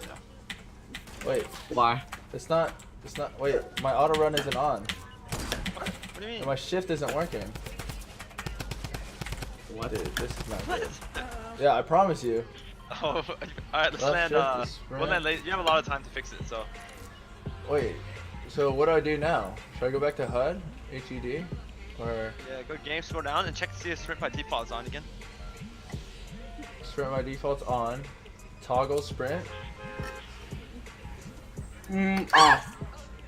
Yeah. Wait, Why? it's not. Wait, my auto run isn't on. What do you mean? And my shift isn't working. What? Dude, this is not What? good. Yeah, I promise you. Oh, alright, let's Left land, shift is we'll land late. You have a lot of time to fix it, so. Wait, so what do I do now? Should I go back to HUD? HUD? Or Yeah, go game, scroll down, and check to see if sprint by default is on again. sprint by default's on? Toggle sprint? Off.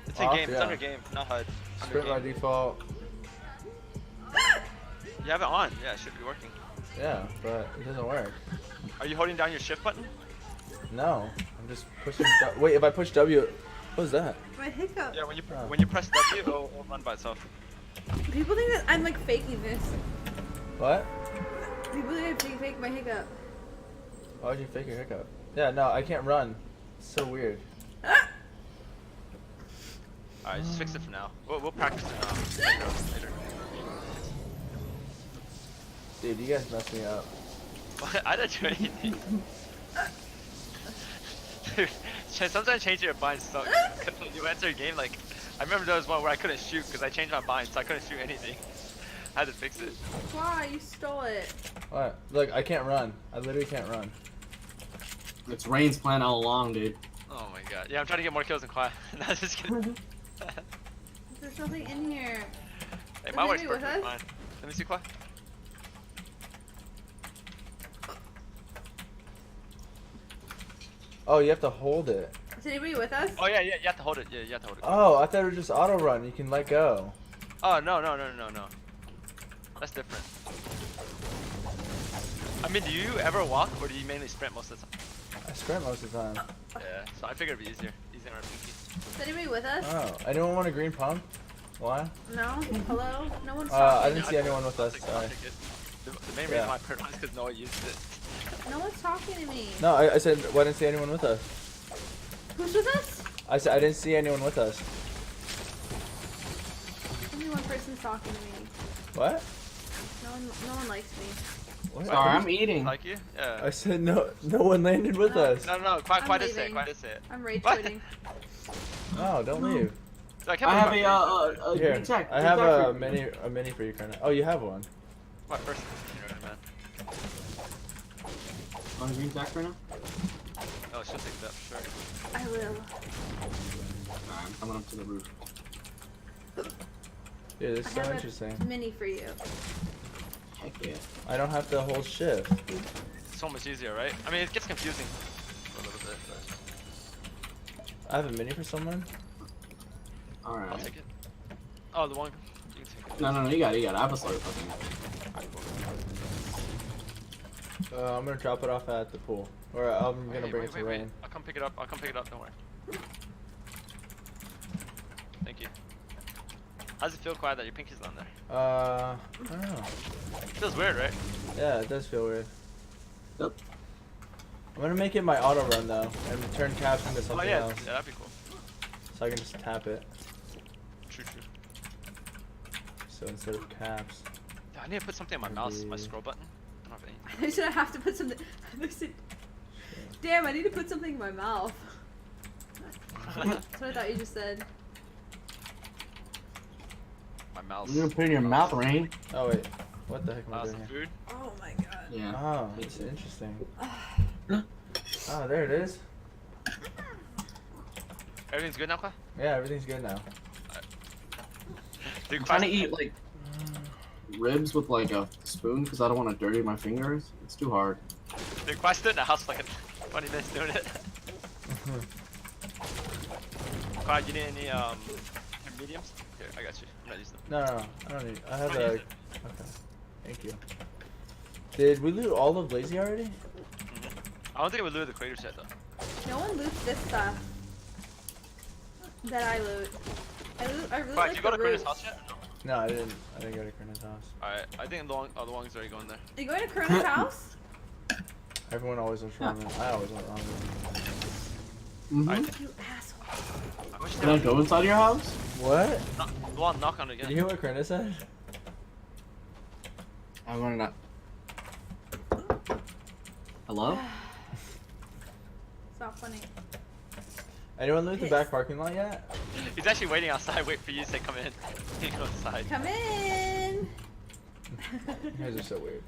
It's in Off, game, it's yeah. under game, not HUD. Under Sprint by game. default. You have it on, yeah, it should be working. Yeah, but it doesn't work. Are you holding down your shift button? No, I'm just pushing. Wait, if I push W, what is that? My hiccup. Yeah, when Oh. you press W, it'll run by itself. People think that I'm like faking this. What? People think I fake my hiccup. Why would you fake your hiccup? Yeah, no, I can't run. It's so weird. Alright, just fix it for now. We'll practice it later. Dude, you guys messed me up. I didn't do anything. Dude, sometimes changing your bind sucks. When you enter a game, like, I remember there was one where I couldn't shoot because I changed my bind, so I couldn't shoot anything. I had to fix it. Why? You stole it. What? Look, I can't run. I literally can't run. It's Rain's plan all along, dude. Oh my god. Yeah, I'm trying to get more kills than Quiet. No, just kidding. There's nothing in here. Hey, Is my works anybody with perfectly us? fine. Let me see Quiet. Oh, you have to hold it. Is anybody with us? Oh yeah, you have to hold it. Yeah, you have to hold it. Oh, I thought it was just auto run. You can let go. Oh, no. That's different. I mean, do you ever walk or do you mainly sprint most of the time? I sprint most of the time. Yeah, so I figured it'd be easier. Easier on our pinky. Is anybody with us? Oh, anyone want a green pump? Why? No? Hello? No one's I talking. didn't see anyone with I'll us. take it, I'll Sorry. take it. The main Yeah. reason why I put it on is because Noah used it. No one's talking to me. No, I said, why didn't see anyone with us? Who's with us? I said, I didn't see anyone with us. Only one person's talking to me. What? No one likes me. What? Sorry, I'm eating. Like you? Yeah. I said no one landed with us. No, Quiet I'm did say it. leaving. Quiet did say it. I'm rage What? quitting. No, don't leave. I can't I have believe a Here, green tech. I have a mini for you, Kerna. Oh, you have one. my first man. On a green tech right now? Oh, she'll take that for sure. I will. Alright, I'm coming up to the roof. Dude, this is so I have interesting. a mini for you. Heck yeah. I don't have to hold shift. It's so much easier, right? I mean, it gets confusing a little bit, but I have a mini for someone. I'll Alright. take it. Oh, the one. You can take it. No, you got it. I have a slow fucking. I'm gonna drop it off at the pool. Or I'm gonna bring it to Rain. I'll come pick it up. Don't worry. Thank you. How's it feel, Quiet, that your pinky's on there? I don't know. It feels weird, right? Yeah, it does feel weird. Yep. I'm gonna make it my auto run though, and turn caps into Oh something yeah, else. yeah, that'd be cool. So I can just tap it. True. So instead of caps. Yeah, I need to put something on my mouse, my scroll button. I don't have any. I should have to put something. Damn, I need to put something in my mouth. That's what I thought you just said. My mouse. You're gonna put it in your mouth, Rain. Oh wait, what the heck am I Some doing here? food. Oh my god. Yeah. Oh, it's interesting. Oh, there it is. Everything's good now, Kwa? Yeah, everything's good now. Dude, I'm trying to eat like ribs with like a spoon because I don't want to dirty my fingers. It's too hard. Dude, Kwa stood in the house for like 20 minutes doing it. Kwa, you need any mediums? Here, I got you. I'm not using them. No, I don't need. I have Don't a. use Okay, thank you. Did we loot all of Lazy already? I don't think it would lure the crater set though. No one loots this stuff. That I loot. I loot Kwa, like did you go to the Crater's roots. house yet? No, I didn't. I didn't go to Kerna's house. Alright, I think the Wong's already going there. You going to Kerna's house? Everyone always wants ramen. I always want ramen. Mm-hmm. You asshole. I wish Can I go inside your house? What? Luan, knock on it Did again. you hear what Kerna said? I'm gonna not. Hello? not funny. Anyone loot the Piss. back parking lot yet? He's actually waiting outside, wait for you to say come in. He goes inside. Come in. You guys are so weird.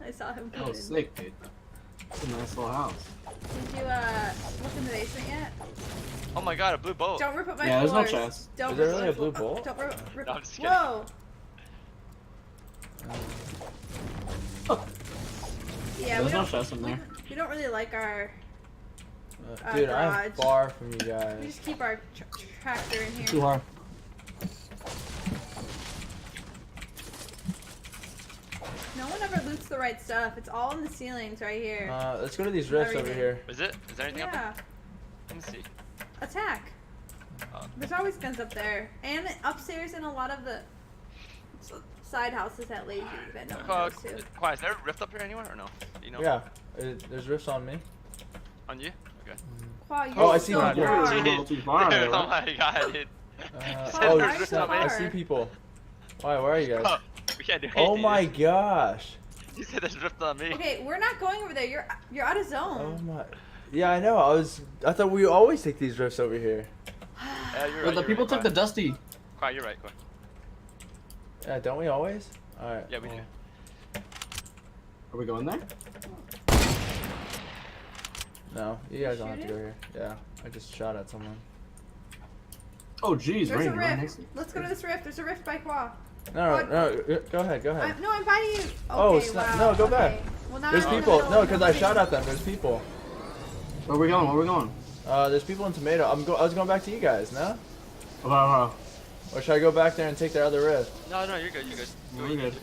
I saw him come Oh, in. sick, dude. It's a nice little house. Did you look in the basement yet? Oh my god, a blue boat. Don't rip up my Yeah, there's no floors. chest. Don't Is there rip really my a blue floor- bolt? Don't rip. No, I'm just kidding. Whoa. Yeah, we There's no don't, chest in there. we don't really like our. Dude, I'm garage. far from you We guys. just keep our tractor in Too here. hard. No one ever loots the right stuff. It's all in the ceilings right here. Let's go to these rifts over Everything. here. Is it? Is there anything up there? Yeah. Let me see. Attack. Oh. There's always guns up there, and upstairs in a lot of the side houses that lazy that no one goes to. Quiet, is there a rift up here anywhere or no? Do you know? Yeah, there's rifts on me. On you? Okay. Wow, you're Oh, I see so one. You're far. a little too far, Dude, right? oh my god, dude. Oh, why are you snap, so I far? see people. Why, where are you guys? Oh, we can't do anything. Oh my dude. gosh. You said there's rift on me. Okay, we're not going over there. You're out of Oh zone. my. Yeah, I know. I thought we always take these rifts over here. Yeah, you're But right. the people took the dusty. Quiet, you're right, quiet. Yeah, don't we always? Alright. Yeah, we do. Are we going there? No, you guys don't have to Shooting? go here. Yeah, I just shot at someone. Oh, jeez, There's rain a right rift. next to me. Let's go to this rift. There's a rift by Qua. No, go ahead, go ahead. No, I'm by you. Okay, Oh, snap. wow. No, go back. okay. Well, now There's I'm in the people. middle No, of because I nobody. shot at them. There's people. Where are we going? Where are we going? There's people in Tomato. I was going back to you guys, no? Wow. Or should I go back there and take their other rift? No, no, you're good, you're good. We're good.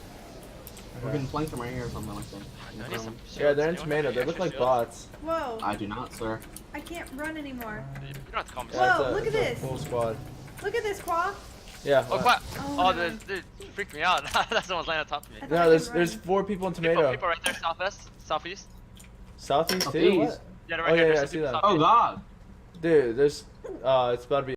We're getting flanked from right here or something like that. I need some Yeah, they're in shields. Tomato. They look like Extra bots. Whoa. I do not, sir. I can't run anymore. shields. You don't have to call me. Whoa, Yeah, look it's at a this. full squad. Look at this, Qua. Yeah. Oh, quiet. Oh, Oh, no. dude, freaked me out. That's someone's laying on top of me. I thought No, I there's could there's run. 4 people in People, Tomato. people right there, southwest, southeast. Southeast too? Southeast. What? Yeah, Oh, right yeah, here. yeah, I there's see people that. Oh, southeast. God. Dude, there's it's about to be